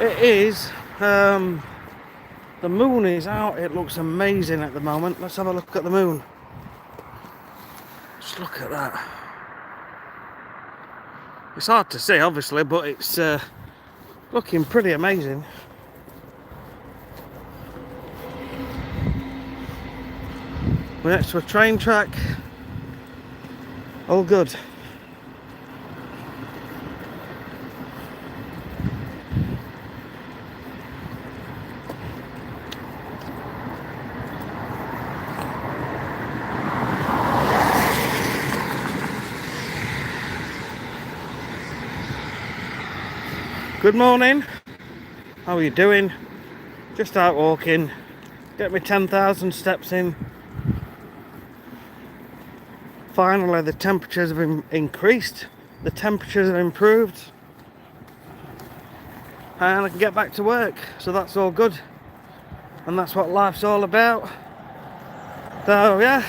It is. The moon is out. It looks amazing at the moment. Let's have a look at the moon. Just look at that. It's hard to see, obviously, but it's looking pretty amazing. We're next to a train track. All good. Good morning. How are you doing? Just out walking. Get me 10,000 steps in. Finally, the temperatures have increased. The temperatures have improved. And I can get back to work. So that's all good. And that's what life's all about. So, yeah.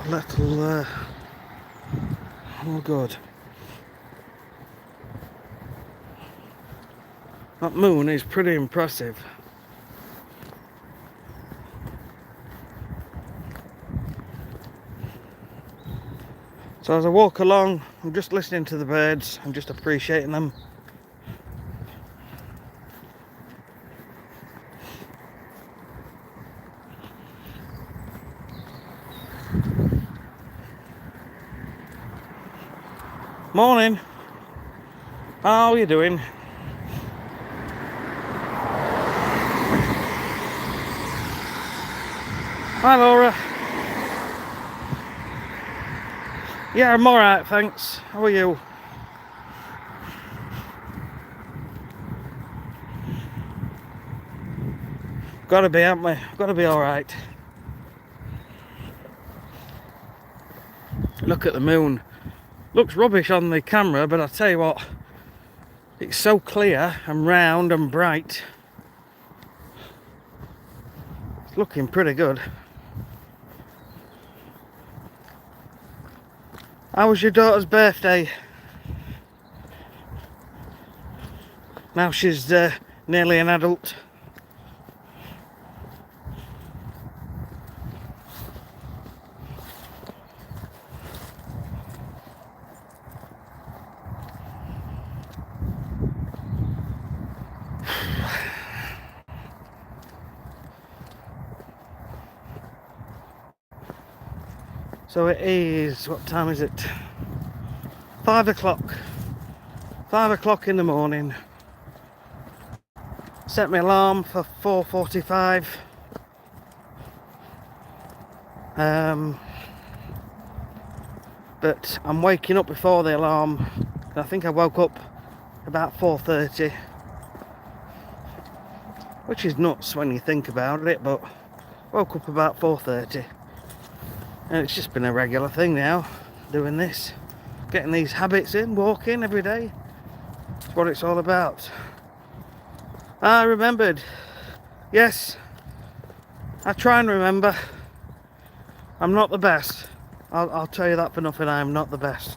Little oh good. That moon is pretty impressive. So as I walk along, I'm just listening to the birds, I'm just appreciating them. Morning. How are you doing? Hi Laura. Yeah, I'm alright, thanks. How are you? Gotta be, haven't we? Gotta be alright. Look at the moon. Looks rubbish on the camera, but I tell you what, it's so clear and round and bright. It's looking pretty good. How was your daughter's birthday? Now she's nearly an adult. So it is, what time is it? 5 o'clock. 5 o'clock in the morning. Set my alarm for 4:45. But I'm waking up before the alarm. I think I woke up about 4:30. Which is nuts when you think about it, but woke up about 4:30. And it's just been a regular thing now, doing this. Getting these habits in, walking every day. That's what it's all about. I remembered. Yes, I try and remember. I'm not the best. I'll tell you that for nothing, I am not the best.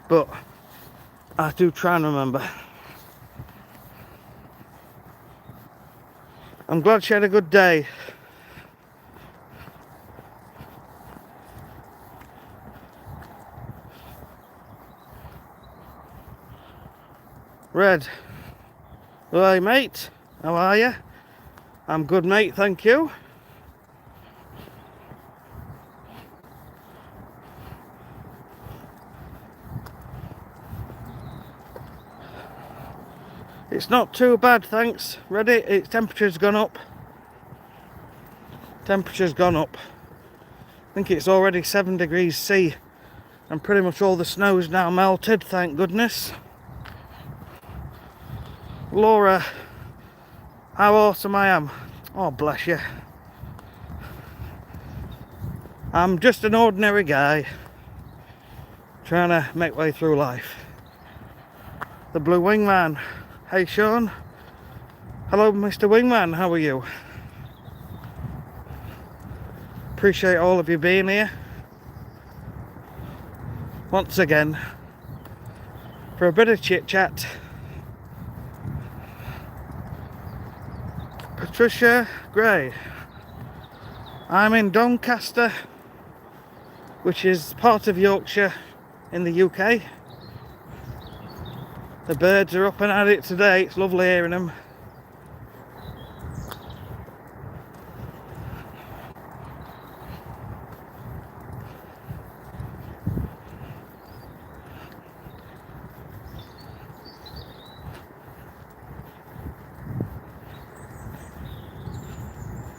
But I do try and remember. I'm glad she had a good day. Red. Hi mate, how are you? I'm good mate, thank you. It's not too bad, thanks. Ready? Its temperature's gone up. Temperature's gone up. I think it's already 7 degrees C. And pretty much all the snow's now melted, thank goodness. Laura, how awesome I am. Oh, bless you. I'm just an ordinary guy trying to make way through life. The Blue Wingman. Hey, Sean. Hello, Mr. Wingman. How are you? appreciate all of you being here once again for a bit of chit chat. Patricia Gray. I'm in Doncaster, which is part of Yorkshire in the UK. The birds are up and at it today. It's lovely hearing them.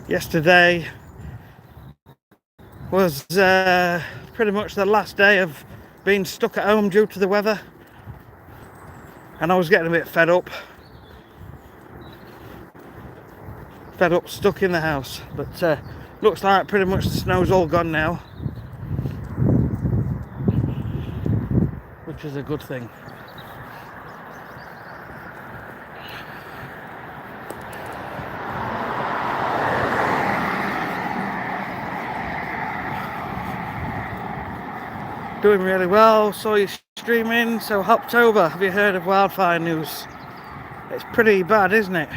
Yesterday was pretty much the last day of being stuck at home due to the weather, and I was getting a bit fed up stuck in the house, but looks like pretty much the snow's all gone now, which is a good thing. Doing really well. Saw you streaming. So October, have you heard of wildfire news? It's pretty bad, isn't it?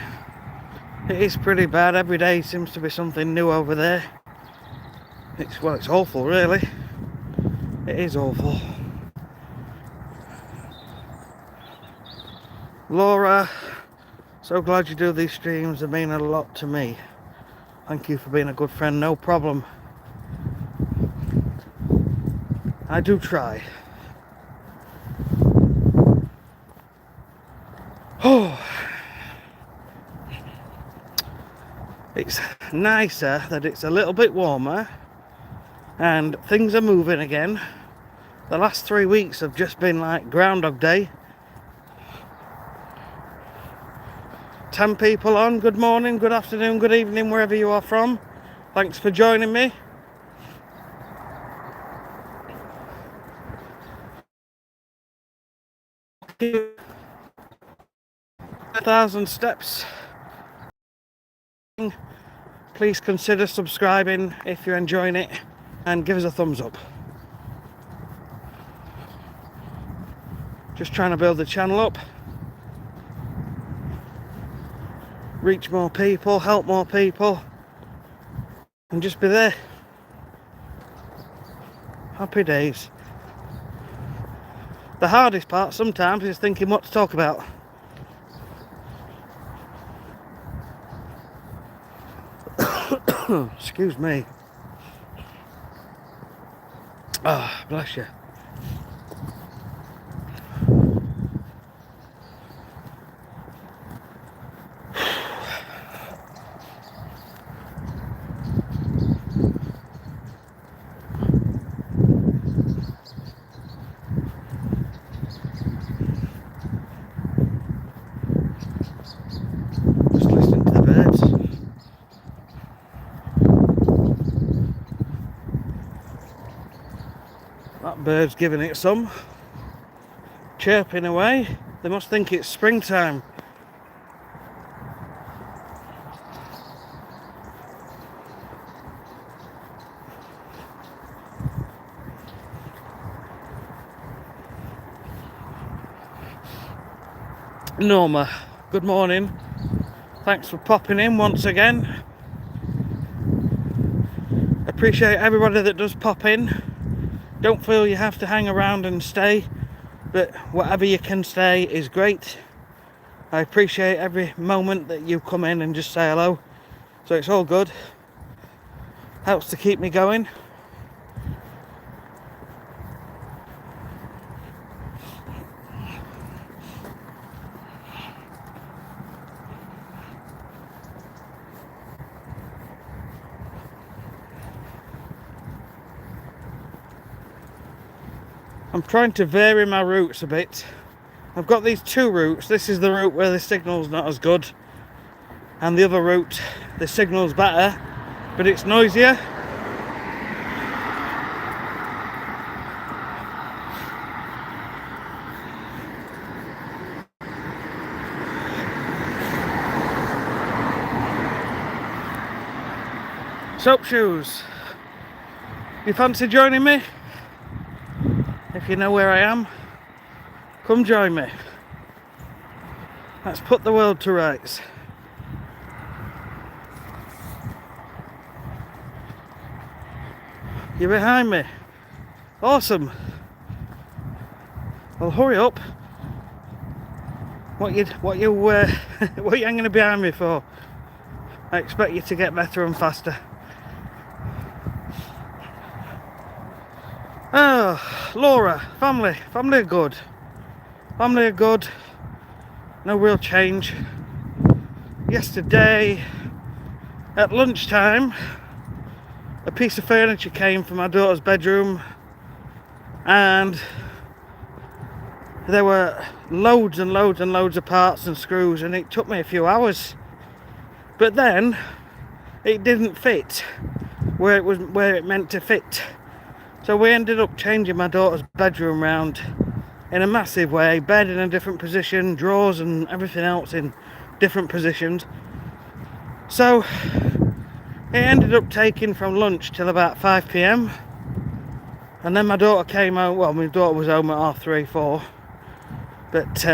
It is pretty bad. Every day seems to be something new over there. It's awful, really. It is awful. Laura, so glad you do these streams. They mean a lot to me. Thank you for being a good friend. No problem. I do try. Oh, it's nicer that it's a little bit warmer and things are moving again. The last 3 weeks have just been like Groundhog Day. 10 people on. Good morning, good afternoon, good evening, wherever you are from. Thanks for joining me. A 1,000 steps. Please consider subscribing if you're enjoying it and give us a thumbs up. Just trying to build the channel up, reach more people, help more people, and just be there. Happy days. The hardest part sometimes is thinking what to talk about. Excuse me. Ah, bless you. Just listening to the birds. That bird's giving it some. Chirping away. They must think it's springtime. Norma, good morning. Thanks for popping in once again. Appreciate everybody that does pop in. Don't feel you have to hang around and stay, but whatever you can stay is great. I appreciate every moment that you come in and just say hello, so it's all good. Helps to keep me going. I'm trying to vary my routes a bit. I've got these two routes. This is the route where the signal's not as good, and the other route, the signal's better, but it's noisier. Soap shoes. You fancy joining me? If you know where I am, come join me. Let's put the world to rights. You're behind me. Awesome. Well, hurry up. What you hanging behind me for? I expect you to get better and faster. Oh, Laura, family are good. Family are good. No real change. Yesterday, at lunchtime, a piece of furniture came from my daughter's bedroom, and there were loads and loads and loads of parts and screws, and it took me a few hours. But then it didn't fit where it meant to fit. So we ended up changing my daughter's bedroom round in a massive way. Bed in a different position, drawers and everything else in different positions. So it ended up taking from lunch till about 5 p.m. And then my daughter came home. Well, my daughter was home at 3, 4. But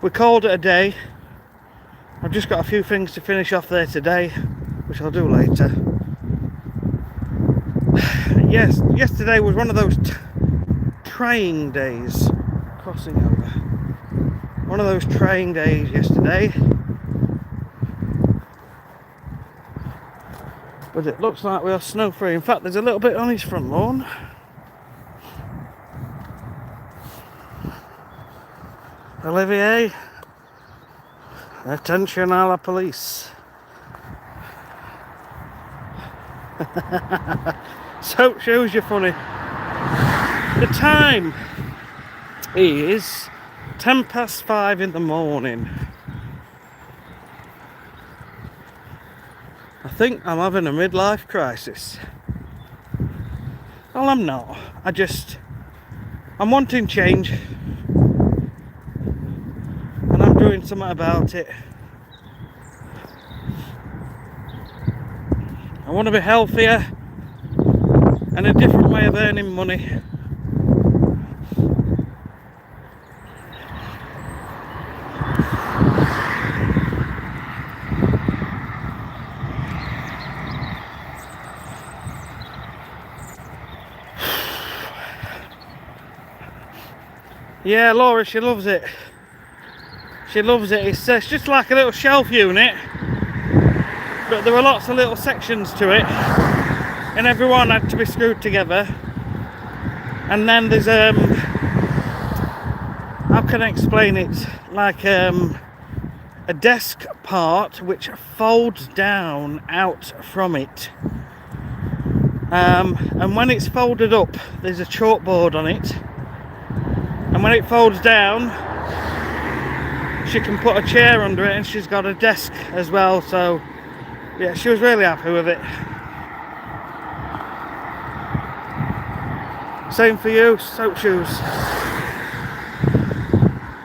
we called it a day. I've just got a few things to finish off there today, which I'll do later. Yes, yesterday was one of those trying days. Crossing over. One of those trying days yesterday. But it looks like we are snow free. In fact, there's a little bit on his front lawn. Olivier, attention à la police. So shows you funny. The time is 5:10 in the morning. I think I'm having a midlife crisis. Well, I'm not. I'm wanting change. And I'm doing something about it. I want to be healthier and a different way of earning money. Yeah, Laura, she loves it. She loves it. It's just like a little shelf unit, but there were lots of little sections to it, and every one had to be screwed together. And then there's how can I explain it? Like a desk part which folds down out from it. And when it's folded up, there's a chalkboard on it. And when it folds down, she can put a chair under it, and she's got a desk as well. So yeah, she was really happy with it. Same for you, soap shoes.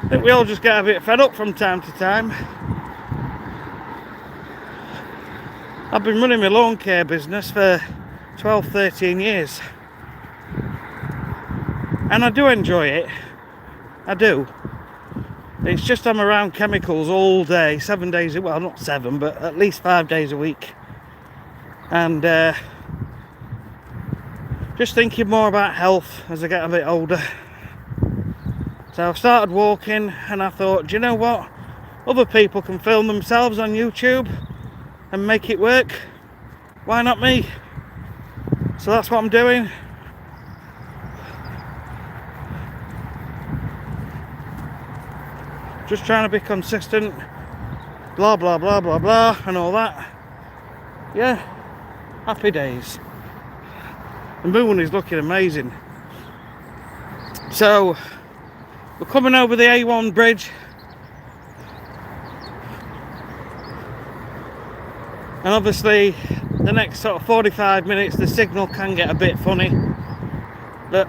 I think we all just get a bit fed up from time to time. I've been running my lawn care business for 12, 13 years. And I do enjoy it. I do. It's just I'm around chemicals all day, 7 days, well not 7, but at least 5 days a week. And just thinking more about health as I get a bit older. So I've started walking, and I thought, do you know what? Other people can film themselves on YouTube and make it work. Why not me? So that's what I'm doing. Just trying to be consistent, blah blah blah blah blah and all that. Yeah, happy days. The moon is looking amazing. So we're coming over the A1 bridge, and obviously the next sort of 45 minutes the signal can get a bit funny, but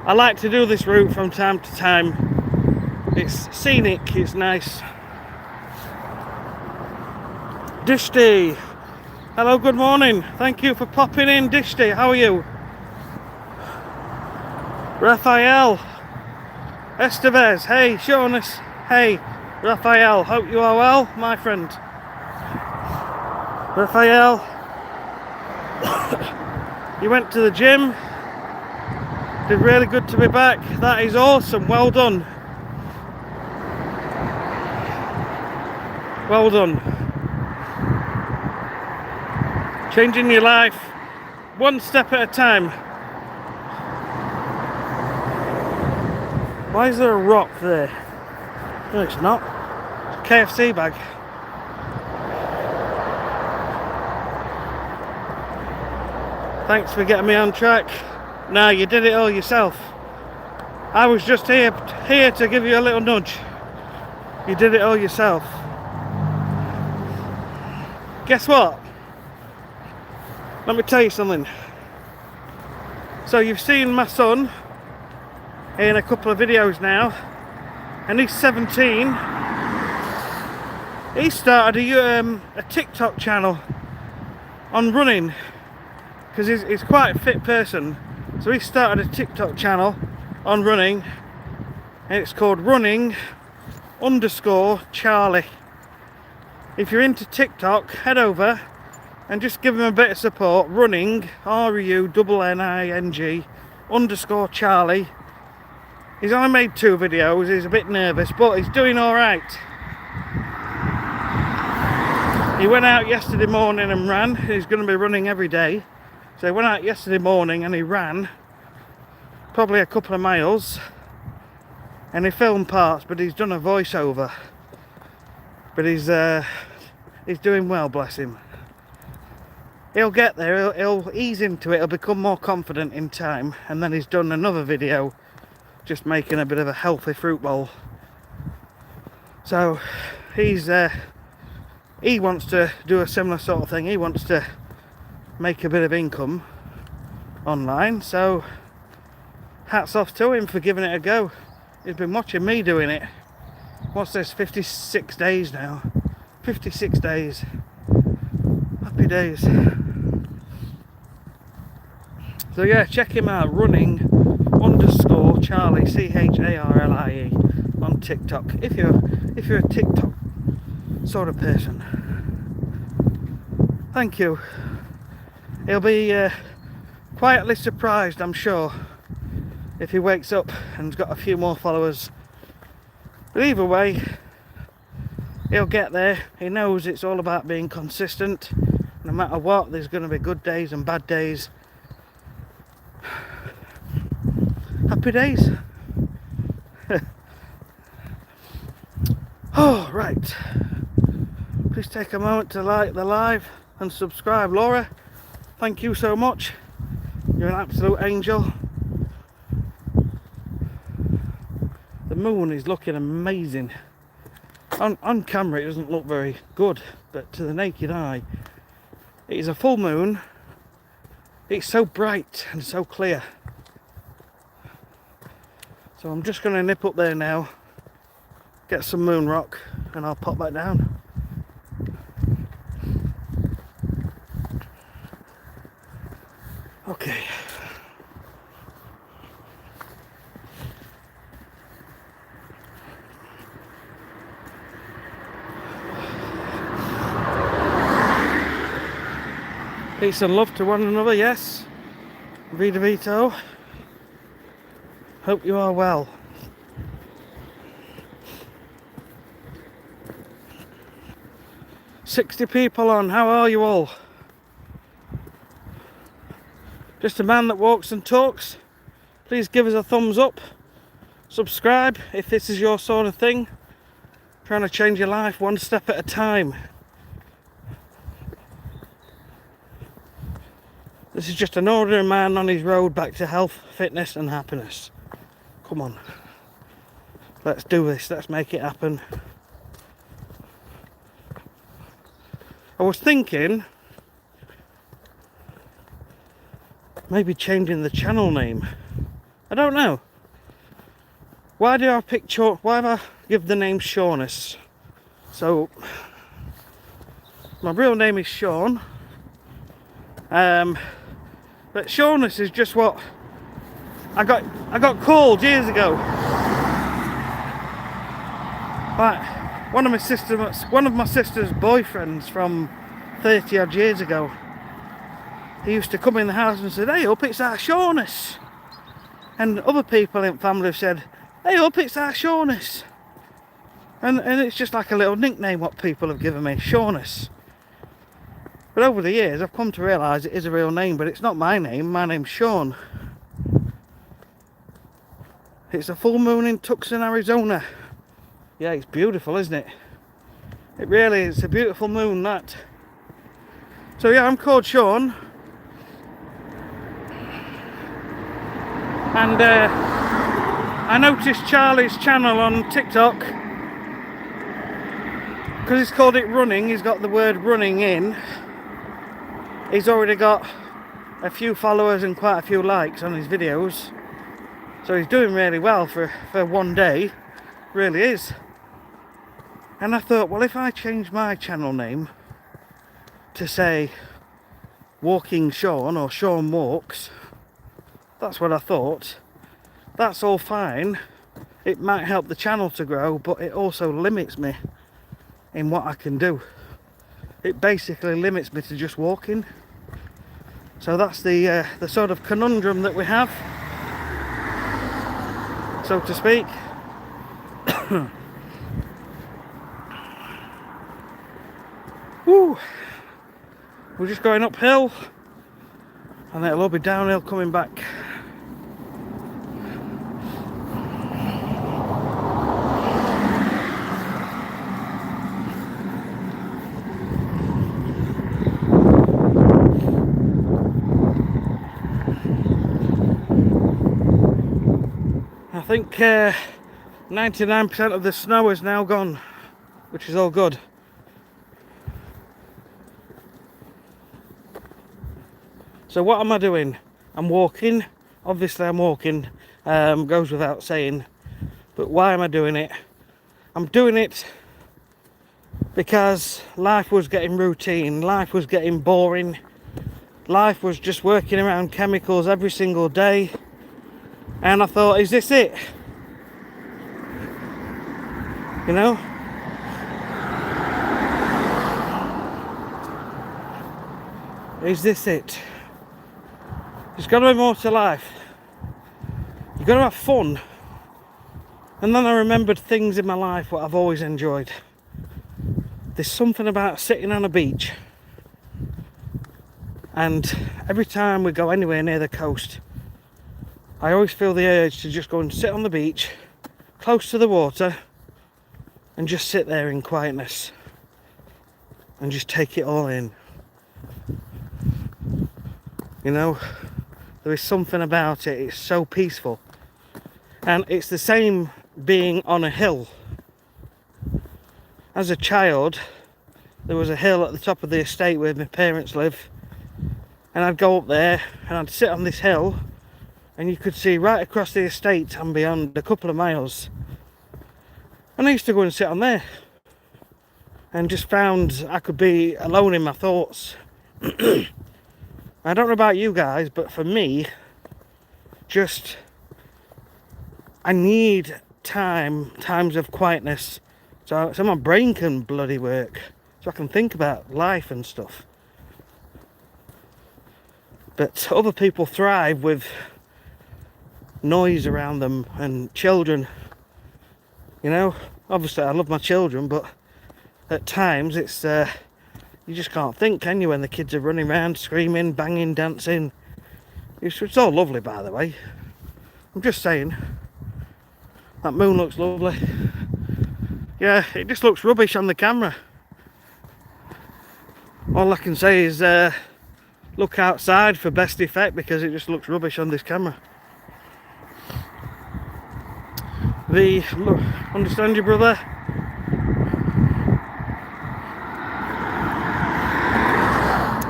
I like to do this route from time to time. It's scenic, it's nice. Dish day. Hello, good morning. Thank you for popping in, Dishty. How are you? Raphael. Estevez. Hey, Shaunus. Hey, Raphael. Hope you are well, my friend. Raphael. You went to the gym. Did really good to be back. That is awesome. Well done. Well done. Changing your life one step at a time. Why is there a rock there? No, it's not. It's a KFC bag. Thanks for getting me on track. No, you did it all yourself. I was just here to give you a little nudge. You did it all yourself. Guess what? Let me tell you something. So you've seen my son in a couple of videos now, and he's 17. He started a TikTok channel on running, because he's quite a fit person. So he started a TikTok channel on running, and it's called running_Charlie. If you're into TikTok, head over and just give him a bit of support. Running, RUNNING_Charlie. He's only made 2 videos, he's a bit nervous, but he's doing alright. He went out yesterday morning and ran. He's going to be running every day. So he went out yesterday morning and he ran probably a couple of miles. And he filmed parts, but he's done a voiceover. But he's doing well, bless him. He'll get there, he'll ease into it, he'll become more confident in time. And then he's done another video just making a bit of a healthy fruit bowl. So he wants to do a similar sort of thing. He wants to make a bit of income online, so hats off to him for giving it a go. He's been watching me doing it. What's this, 56 days now? 56 days. Happy days. So yeah, check him out, running_Charlie, CHARLIE, on TikTok. If you're a TikTok sort of person. Thank you. He'll be quietly surprised, I'm sure, if he wakes up and's got a few more followers. But either way, he'll get there. He knows it's all about being consistent. No matter what, there's going to be good days and bad days. Happy days. Oh, right. Please take a moment to like the live and subscribe. Laura, thank you so much. You're an absolute angel. The moon is looking amazing. On camera it doesn't look very good, but to the naked eye, it is a full moon. It's so bright and so clear. So I'm just going to nip up there now, get some moon rock, and I'll pop back down. Okay. Peace and love to one another, yes. Vida Vito. Hope you are well. "60 people on, how are you all? Just a man that walks and talks. Please give us a thumbs up. Subscribe if this is your sort of thing. Trying to change your life one step at a time. This is just an ordinary man on his road back to health, fitness and happiness. Come on. Let's do this. Let's make it happen. I was thinking maybe changing the channel name. I don't know. Why have I give the name Shaunus? So my real name is Sean, But Shaunus is just what I got called years ago. Like one of my sister's boyfriends from 30 odd years ago. He used to come in the house and said, "Hey up, it's our Shaunus." And other people in family have said, "Hey up, it's our Shaunus." And it's just like a little nickname what people have given me, Shaunus. But over the years I've come to realise it is a real name, but it's not my name. My name's Shaun. It's a full moon in Tucson, Arizona. Yeah, it's beautiful, isn't it? It really is a beautiful moon, that. So yeah, I'm called Shaun. And I noticed Charlie's channel on TikTok, because he's called it running, he's got the word running in. He's already got a few followers and quite a few likes on his videos. So he's doing really well for one day, really is. And I thought, well, if I change my channel name to say Walking Shaun or Shaun Walks, that's what I thought. That's all fine. It might help the channel to grow, but it also limits me in what I can do. It basically limits me to just walking. So that's the sort of conundrum that we have, so to speak. Woo! We're just going uphill, and it'll all be downhill coming back. I think 99% of the snow is now gone, which is all good. So what am I doing? I'm walking. Obviously I'm walking, goes without saying. But why am I doing it? I'm doing it because life was getting routine, life was getting boring, life was just working around chemicals every single day. And I thought, is this it? You know? Is this it? There's got to be more to life. You've got to have fun. And then I remembered things in my life what I've always enjoyed. There's something about sitting on a beach. And every time we go anywhere near the coast, I always feel the urge to just go and sit on the beach, close to the water, and just sit there in quietness and just take it all in. You know, there is something about it, it's so peaceful. And it's the same being on a hill. As a child, there was a hill at the top of the estate where my parents live, and I'd go up there and I'd sit on this hill, and you could see right across the estate and beyond a couple of miles. And I used to go and sit on there and just found I could be alone in my thoughts. I don't know about you guys, but for me, just I need times of quietness, so my brain can bloody work, so I can think about life and stuff. But other people thrive with noise around them and children. You know, obviously I love my children, but at times it's you just can't think, can you, when the kids are running around screaming, banging, dancing. It's all lovely, by the way. I'm just saying, that moon looks lovely. Yeah, it just looks rubbish on the camera. All I can say is look outside for best effect, because it just looks rubbish on this camera. Understand you, brother?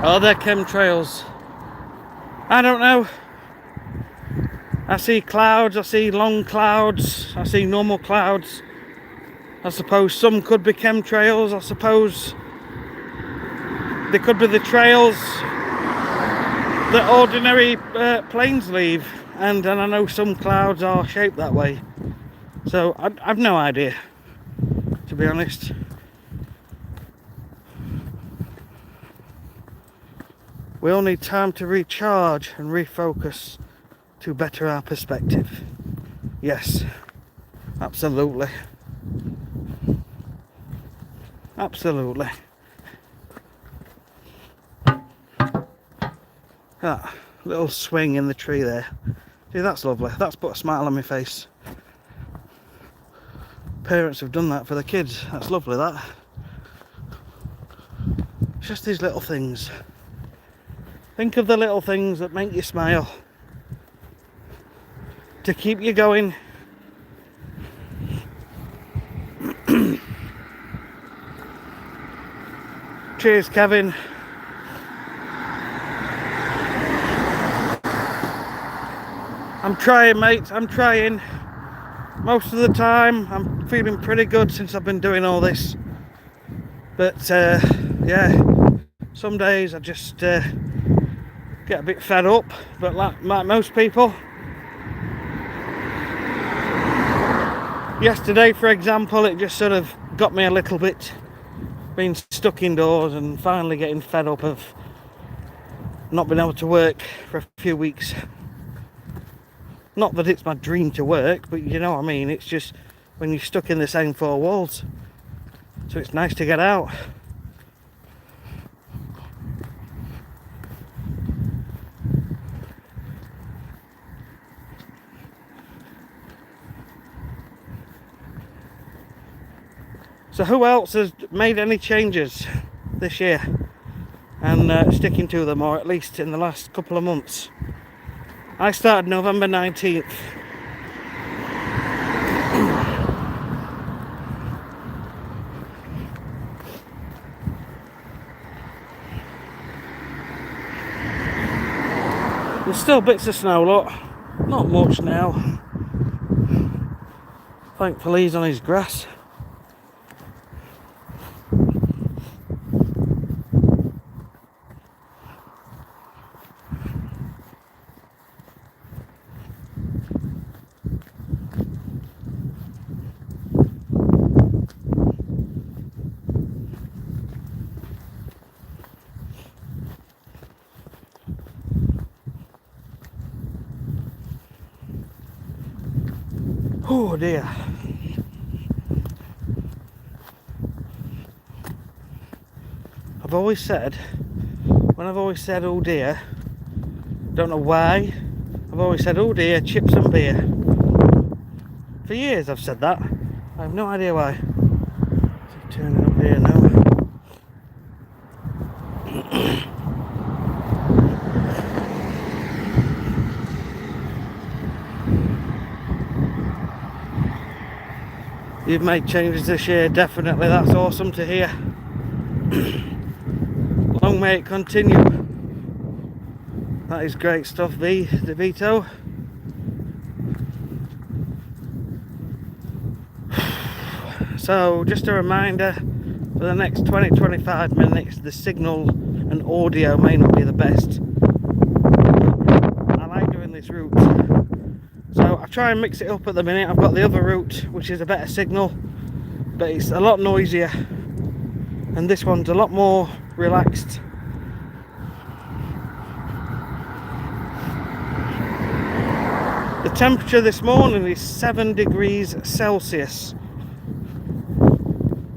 Are there chemtrails? I don't know. I see clouds, I see long clouds, I see normal clouds. I suppose some could be chemtrails, I suppose they could be the trails that ordinary planes leave, and I know some clouds are shaped that way, so I've no idea, to be honest. We all need time to recharge and refocus to better our perspective. Yes, absolutely. Absolutely. That little swing in the tree there. See, that's lovely. That's put a smile on my face. Parents have done that for the kids. That's lovely, that. It's just these little things. Think of the little things that make you smile, to keep you going. Cheers, Kevin. I'm trying, mate. I'm trying. Most of the time, I'm feeling pretty good since I've been doing all this. But, yeah, some days I just get a bit fed up. But like most people. Yesterday, for example, it just sort of got me a little bit being stuck indoors and finally getting fed up of not being able to work for a few weeks. Not that it's my dream to work, but you know what I mean. It's just when you're stuck in the same four walls. So it's nice to get out. So who else has made any changes this year and sticking to them, or at least in the last couple of months? I started November 19th. There's still bits of snow, look. Not much now. Thankfully he's on his grass. Oh dear. I've always said, when I've always said oh dear, don't know why, I've always said oh dear, chips and beer. For years I've said that. I have no idea why. It's turning up here now. You've made changes this year, definitely. That's awesome to hear. Long may it continue. That is great stuff, DeVito. So, just a reminder, for the next 20-25 minutes, the signal and audio may not be the best. I like doing this route. So I try and mix it up at the minute. I've got the other route, which is a better signal, but it's a lot noisier. And this one's a lot more relaxed. The temperature this morning is 7 degrees Celsius.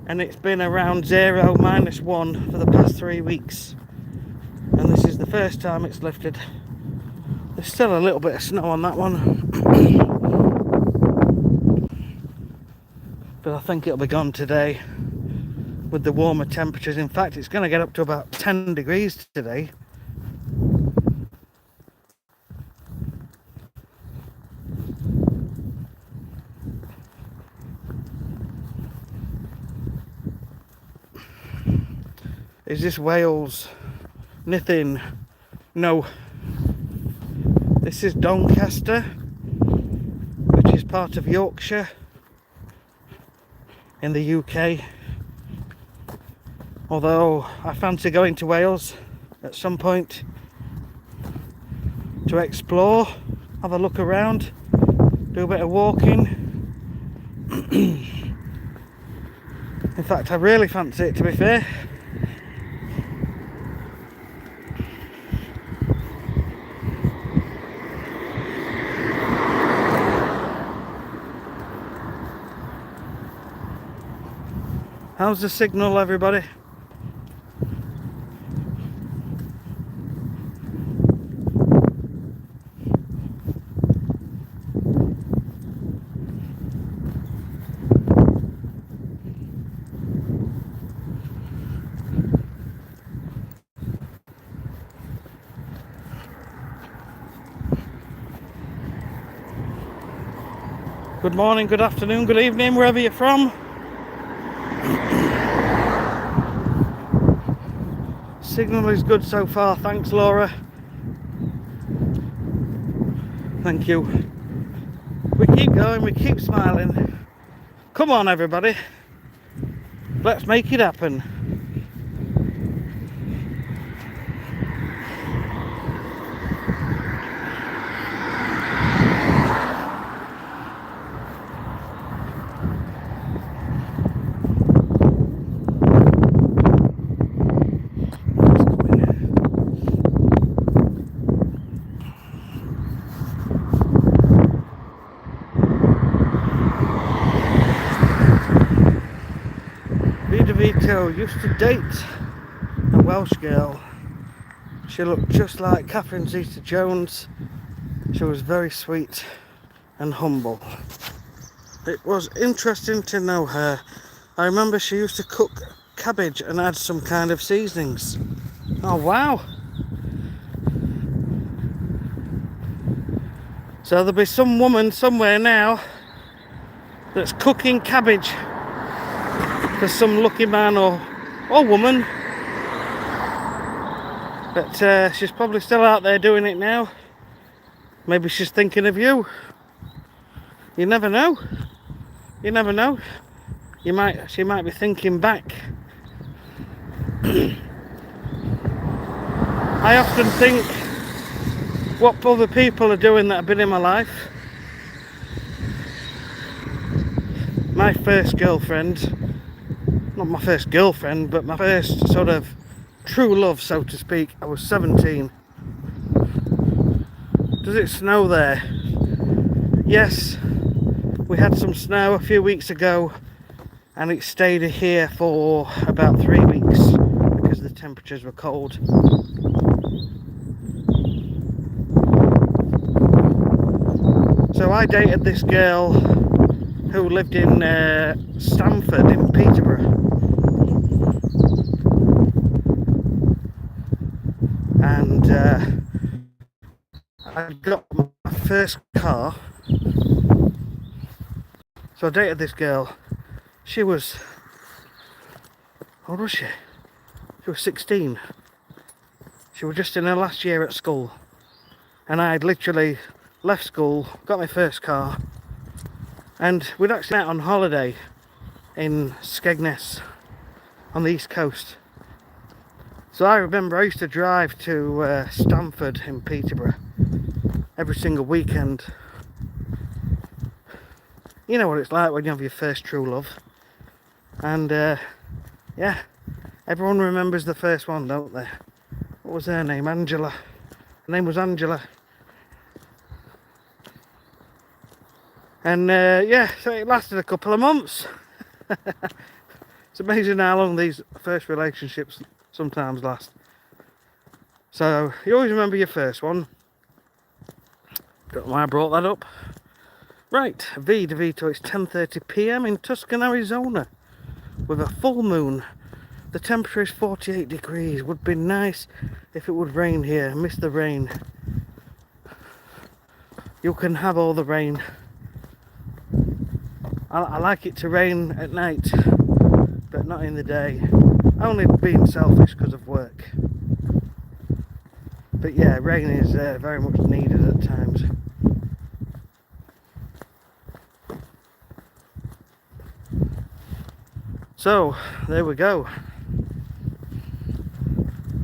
And it's been around 0, -1 for the past 3 weeks. And this is the first time it's lifted. There's still a little bit of snow on that one. But I think it'll be gone today with the warmer temperatures. In fact, it's going to get up to about 10 degrees today. Is this Wales? Nothing. No. This is Doncaster, which is part of Yorkshire in the UK. Although I fancy going to Wales at some point. to explore, have a look around, do a bit of walking. In fact, I really fancy it, to be fair. How's the signal, everybody? Good morning, good afternoon, good evening, wherever you're from. Signal is good so far, thanks Laura. Thank you. We keep going, we keep smiling. Come on everybody, let's make it happen. Vito used to date a Welsh girl. She looked just like Catherine Zeta-Jones. She was very sweet and humble. It was interesting to know her. I remember she used to cook cabbage and add some kind of seasonings. Oh wow! So there'll be some woman somewhere now that's cooking cabbage for some lucky man or woman. But she's probably still out there doing it now. Maybe she's thinking of you. You never know. You never know. She might be thinking back. I often think what other people are doing that have been in my life. My first girlfriend, not my first girlfriend, but my first sort of true love, so to speak, I was 17. Does it snow there? Yes, we had some snow a few weeks ago and it stayed here for about 3 weeks because the temperatures were cold. So I dated this girl who lived in Stamford in Peterborough. And I got my first car. So I dated this girl. She was, how old was she? She was 16. She was just in her last year at school. And I had literally left school, got my first car, and we'd actually met on holiday in Skegness on the east coast. So I remember I used to drive to Stamford in Peterborough every single weekend. You know what it's like when you have your first true love. And yeah, everyone remembers the first one, don't they? What was her name? Angela. Her name was Angela. And yeah, so it lasted a couple of months. It's amazing how long these first relationships sometimes last. So you always remember your first one. Don't know why I brought that up. Right, V de Vito, it's 10:30 PM in Tucson, Arizona, with a full moon. The temperature is 48 degrees. Would be nice if it would rain here. Miss the rain. You can have all the rain. I like it to rain at night, but not in the day. Only being selfish because of work. But yeah, rain is very much needed at times. So, there we go.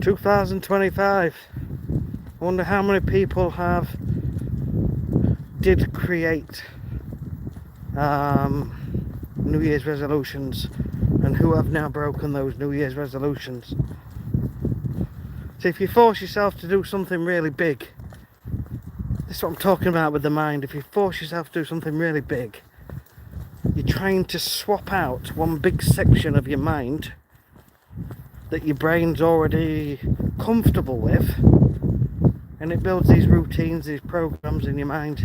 2025. I wonder how many people did create New Year's resolutions, and who have now broken those New Year's resolutions. So if you force yourself to do something really big, this is what I'm talking about with the mind. If you force yourself to do something really big, you're trying to swap out one big section of your mind that your brain's already comfortable with, and it builds these routines, these programs in your mind,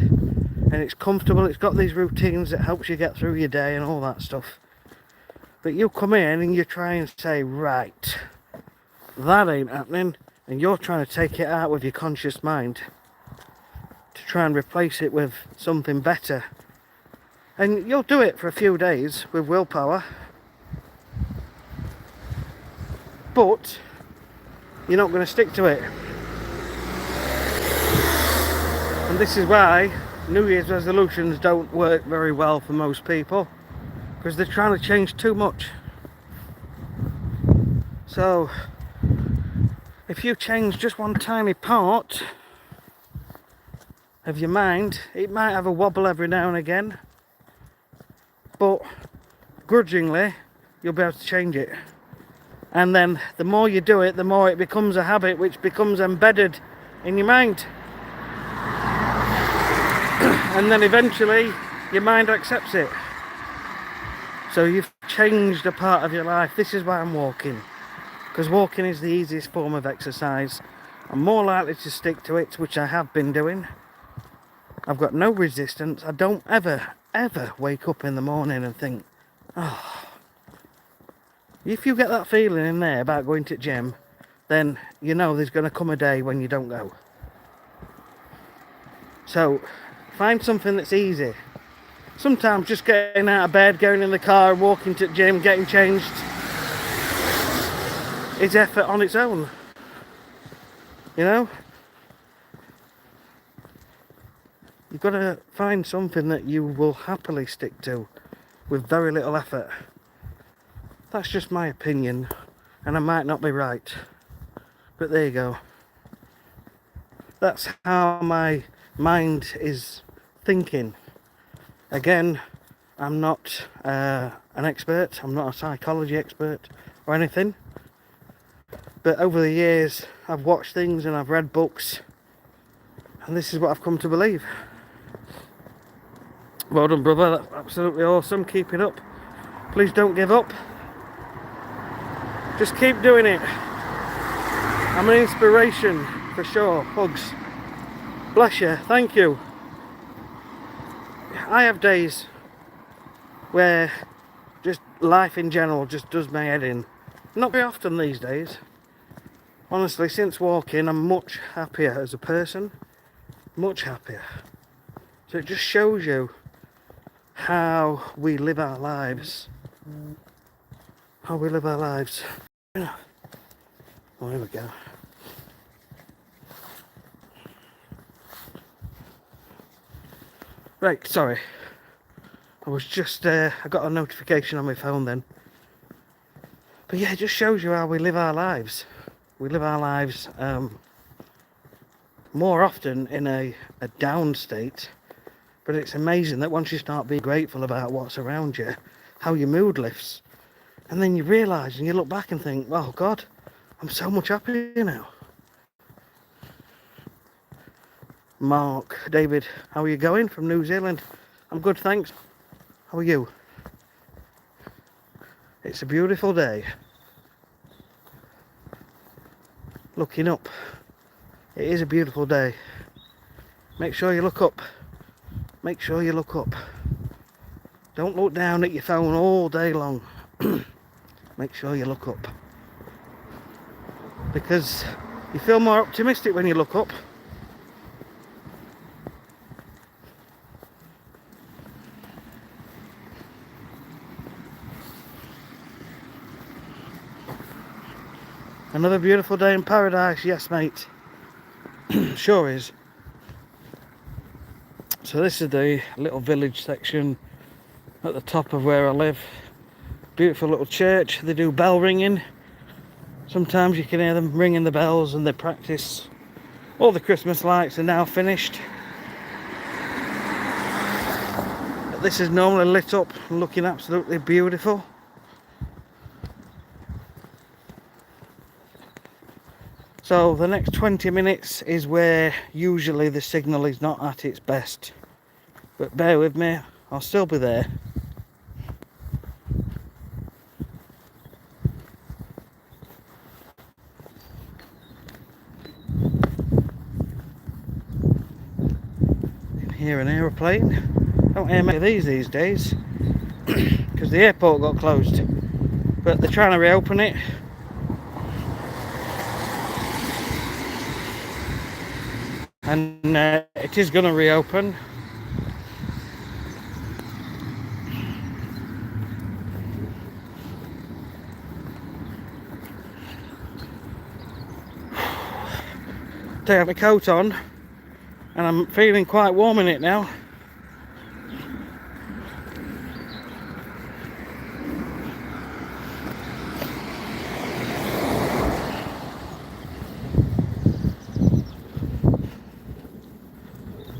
and it's comfortable, it's got these routines that helps you get through your day and all that stuff. But you come in and you try and say, right, that ain't happening, and you're trying to take it out with your conscious mind to try and replace it with something better. And you'll do it for a few days with willpower, but you're not going to stick to it. And this is why New Year's resolutions don't work very well for most people, because they're trying to change too much. So if you change just one tiny part of your mind, it might have a wobble every now and again, but grudgingly you'll be able to change it. And then the more you do it, the more it becomes a habit, which becomes embedded in your mind. And then eventually your mind accepts it. So you've changed a part of your life. This is why I'm walking, because walking is the easiest form of exercise. I'm more likely to stick to it, which I have been doing. I've got no resistance. I don't ever wake up in the morning and think, oh. If you get that feeling in there about going to the gym, then you know there's going to come a day when you don't go. So find something that's easy. Sometimes just getting out of bed, going in the car, walking to the gym, getting changed is effort on its own. You know? You've got to find something that you will happily stick to with very little effort. That's just my opinion, and I might not be right, but there you go. That's how my mind is thinking. Again, I'm not an expert, I'm not a psychology expert or anything, but over the years I've watched things and I've read books, and this is what I've come to believe. Well done, brother, that's absolutely awesome. Keep it up. Please don't give up. Just keep doing it. I'm an inspiration for sure. Hugs. Bless you. Thank you. I have days where just life in general just does my head in. Not very often these days. Honestly, since walking, I'm much happier as a person. Much happier. So it just shows you how we live our lives. How we live our lives. Oh, here we go. Right, sorry. I was just, I got a notification on my phone then. But yeah, it just shows you how we live our lives. We live our lives more often in a down state. But it's amazing that once you start being grateful about what's around you, how your mood lifts. And then you realise and you look back and think, oh God, I'm so much happier now. Mark, David, how are you going from New Zealand? I'm good, thanks. How are you? It's a beautiful day. Looking up. It is a beautiful day. Make sure you look up. Make sure you look up. Don't look down at your phone all day long. Make sure you look up. Because you feel more optimistic when you look up. Another beautiful day in paradise, yes mate. Sure is. So this is the little village section at the top of where I live. Beautiful little church. They do bell ringing. Sometimes you can hear them ringing the bells and they practice All the Christmas lights are now finished. This is normally lit up and looking absolutely beautiful. So the next 20 minutes is where usually the signal is not at its best. But bear with me, I'll still be there. You can hear an aeroplane. Don't hear many of these days because the airport got closed. But they're trying to reopen it. And it is going to reopen. Take have my coat on and I'm feeling quite warm in it now.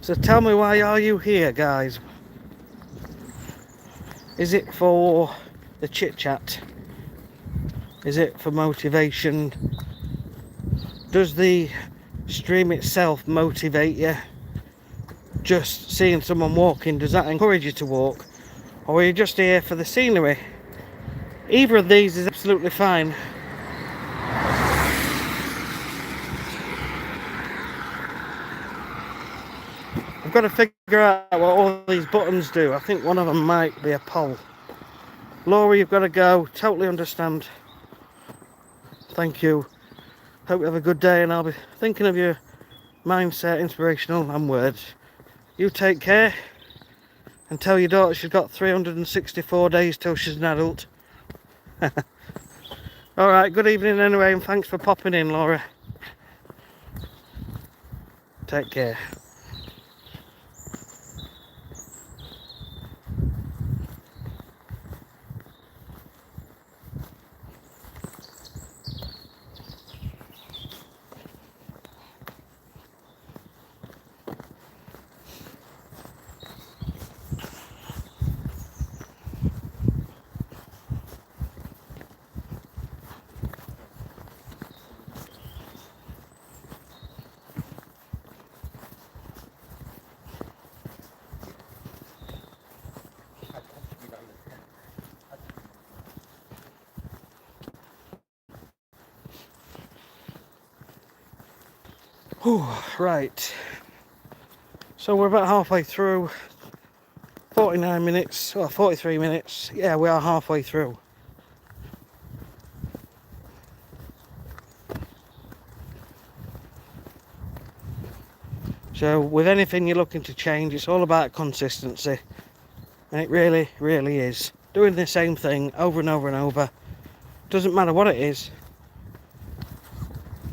So tell me, why are you here, guys? Is it for the chit chat? Is it for motivation? Does the stream itself motivate you? Just seeing someone walking, does that encourage you to walk? Or are you just here for the scenery? Either of these is absolutely fine. I've got to figure out what all these buttons do. I think one of them might be a poll. Laura, you've got to go. Totally understand. Thank you. Hope you have a good day, and I'll be thinking of your mindset, inspirational and words. You take care, and tell your daughter she's got 364 days till she's an adult. Alright, good evening anyway, and thanks for popping in, Laura. Take care. Right, so we're about halfway through. 49 minutes, or 43 minutes. Yeah, we are halfway through. So with anything you're looking to change, it's all about consistency, and it really, really is. Doing the same thing over and over and over, doesn't matter what it is,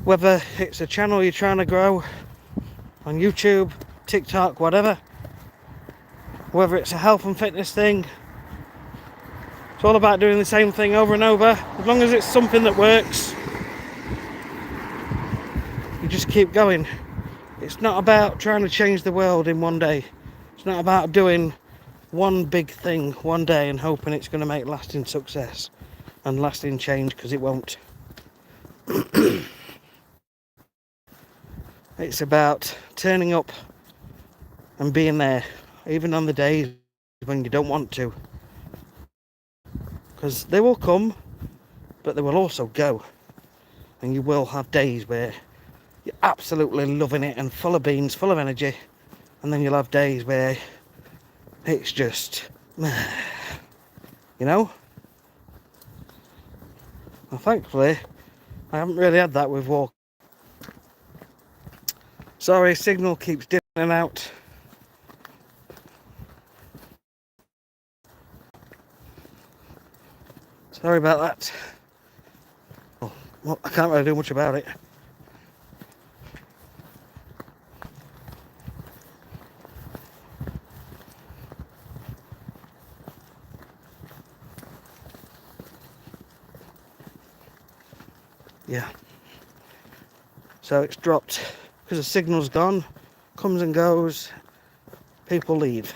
whether it's a channel you're trying to grow on YouTube, TikTok, whatever, whether it's a health and fitness thing. It's all about doing the same thing over and over. As long as it's something that works, you just keep going. It's not about trying to change the world in one day. It's not about doing one big thing one day and hoping it's going to make lasting success and lasting change, because it won't. It's about turning up and being there, even on the days when you don't want to. Because they will come, but they will also go. And you will have days where you're absolutely loving it and full of beans, full of energy. And then you'll have days where it's just, you know? Well, thankfully, I haven't really had that with walking. Sorry, signal keeps dipping in and out. Sorry about that. Well, I can't really do much about it. Yeah. So it's dropped because the signal's gone, comes and goes, people leave.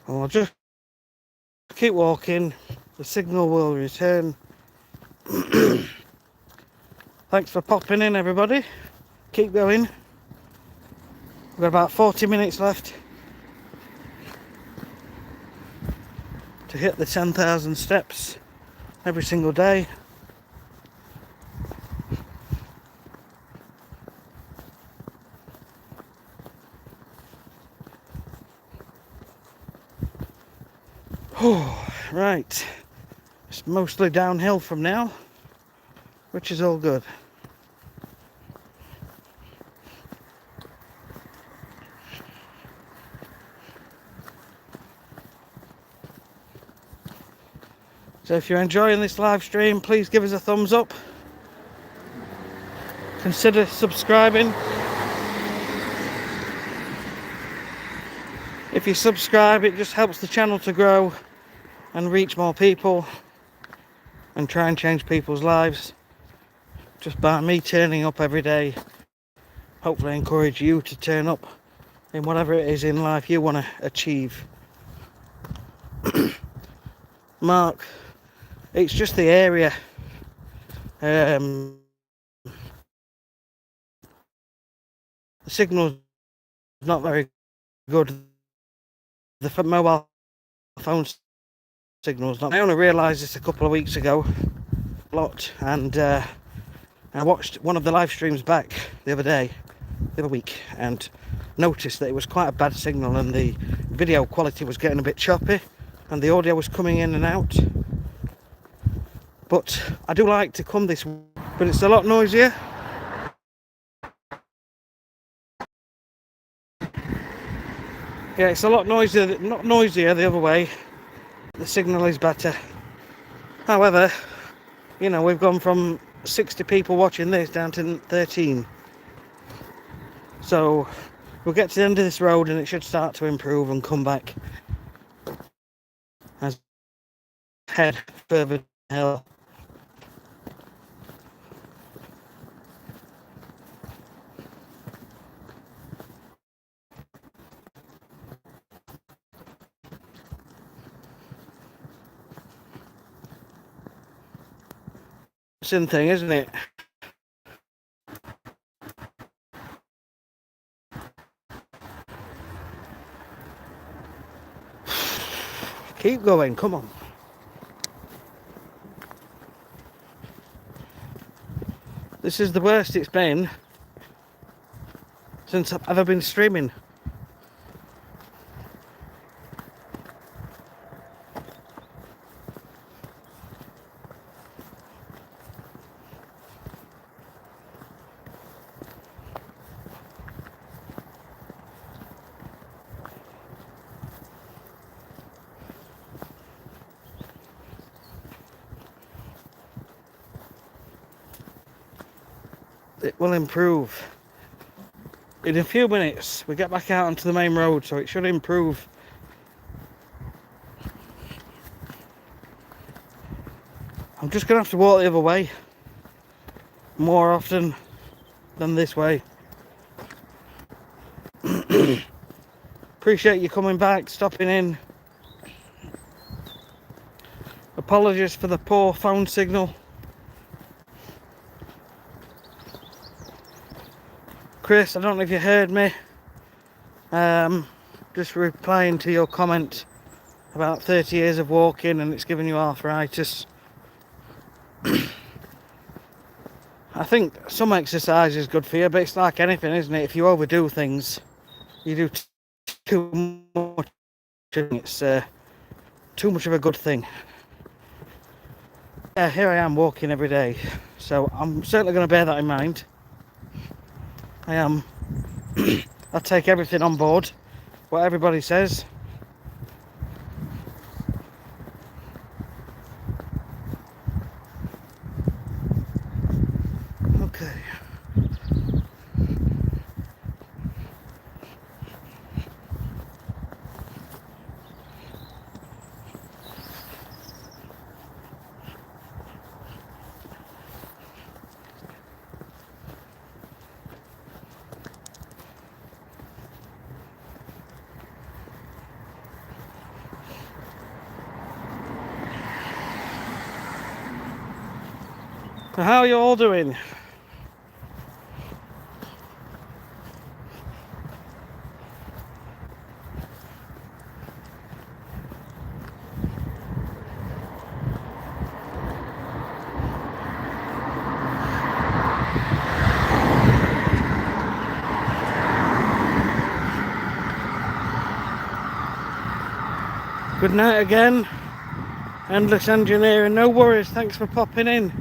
I'll just keep walking, the signal will return. Thanks for popping in, everybody. Keep going. We've got about 40 minutes left to hit the 10,000 steps every single day. Oh, right. It's mostly downhill from now, which is all good. So if you're enjoying this live stream, please give us a thumbs up. Consider subscribing. If you subscribe, it just helps the channel to grow and reach more people and try and change people's lives just by me turning up every day. Hopefully encourage you to turn up in whatever it is in life you want to achieve. Mark, it's just the area. The signal's not very good. The mobile phone signal's not. I only realised this a couple of weeks ago, and I watched one of the live streams back the other week, and noticed that it was quite a bad signal, and the video quality was getting a bit choppy, and the audio was coming in and out. But I do like to come this way, but it's a lot noisier. Yeah, it's a lot noisier, not noisier the other way. The signal is better. However, you know, we've gone from 60 people watching this down to 13. So we'll get to the end of this road and it should start to improve and come back as head further downhill. Same thing, isn't it? Keep going, come on. This is the worst it's been since I've ever been streaming. It will improve. In a few minutes we get back out onto the main road, so it should improve. I'm just gonna have to walk the other way more often than this way. Appreciate you coming back, stopping in. Apologies for the poor phone signal. Chris, I don't know if you heard me. Just replying to your comment about 30 years of walking and it's giving you arthritis. I think some exercise is good for you, but it's like anything, isn't it? If you overdo things, you do too much, it's too much of a good thing. Yeah, here I am walking every day, so I'm certainly going to bear that in mind. I am. I take everything on board, what everybody says. Okay. So how are you all doing? Good night again. Endless engineering, no worries, thanks for popping in.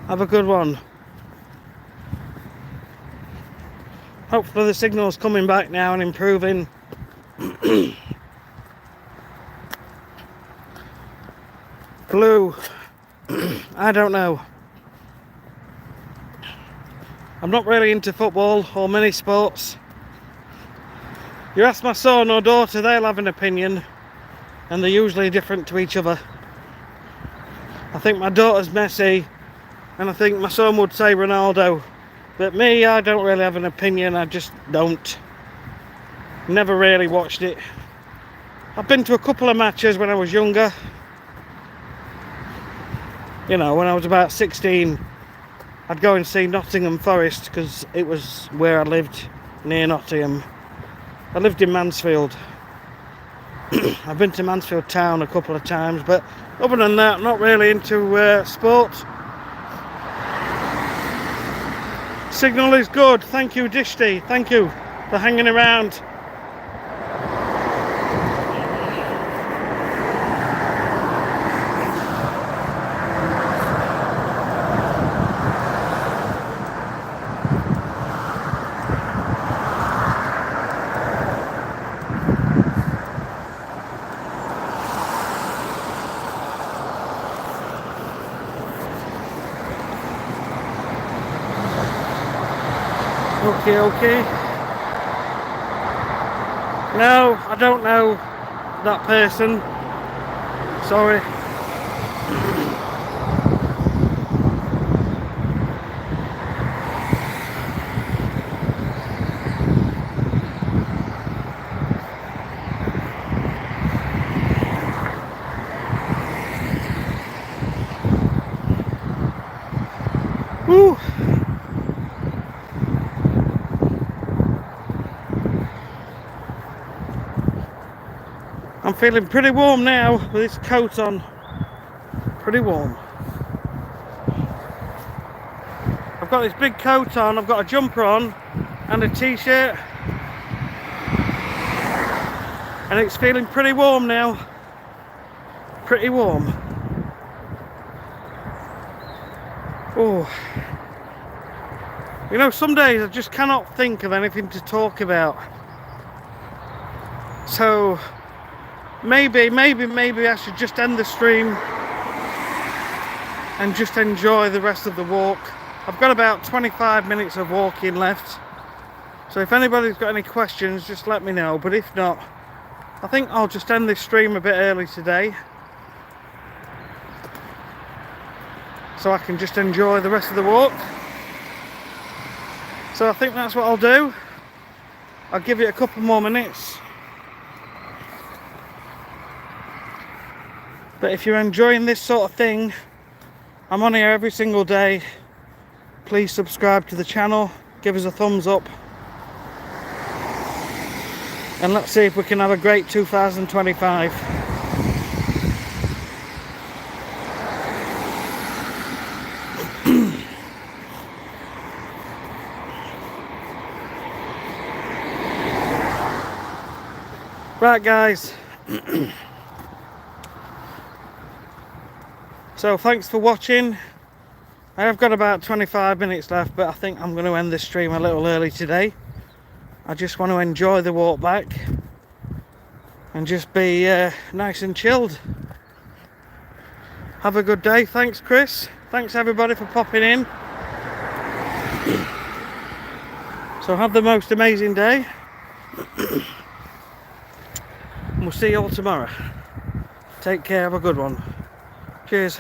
Have a good one. Hopefully the signal's coming back now and improving. Blue, I don't know. I'm not really into football or many sports. You ask my son or daughter, they'll have an opinion, and they're usually different to each other. I think my daughter's Messi, and I think my son would say Ronaldo. But me, I don't really have an opinion, I just don't. Never really watched it. I've been to a couple of matches when I was younger. You know, when I was about 16, I'd go and see Nottingham Forest because it was where I lived, near Nottingham. I lived in Mansfield. I've been to Mansfield town a couple of times, but other than that, I'm not really into sport. Signal is good, thank you Dishti, thank you for hanging around. Okay. No, I don't know that person. Sorry. Woo. I'm feeling pretty warm now with this coat on. Pretty warm. I've got this big coat on, I've got a jumper on and a t-shirt. And it's feeling pretty warm now. Pretty warm. Oh. You know, some days I just cannot think of anything to talk about. So maybe I should just end the stream and just enjoy the rest of the walk. I've got about 25 minutes of walking left, so if anybody's got any questions, just let me know. But if not, I think I'll just end this stream a bit early today, so I can just enjoy the rest of the walk. So I think that's what I'll do. I'll give it a couple more minutes. But if you're enjoying this sort of thing, I'm on here every single day. Please subscribe to the channel, give us a thumbs up, and let's see if we can have a great 2025. Right guys, so thanks for watching. I have got about 25 minutes left, but I think I'm going to end this stream a little early today. I just want to enjoy the walk back and just be nice and chilled. Have a good day. Thanks Chris, thanks everybody for popping in. So have the most amazing day. We'll see you all tomorrow. Take care, have a good one. Cheers.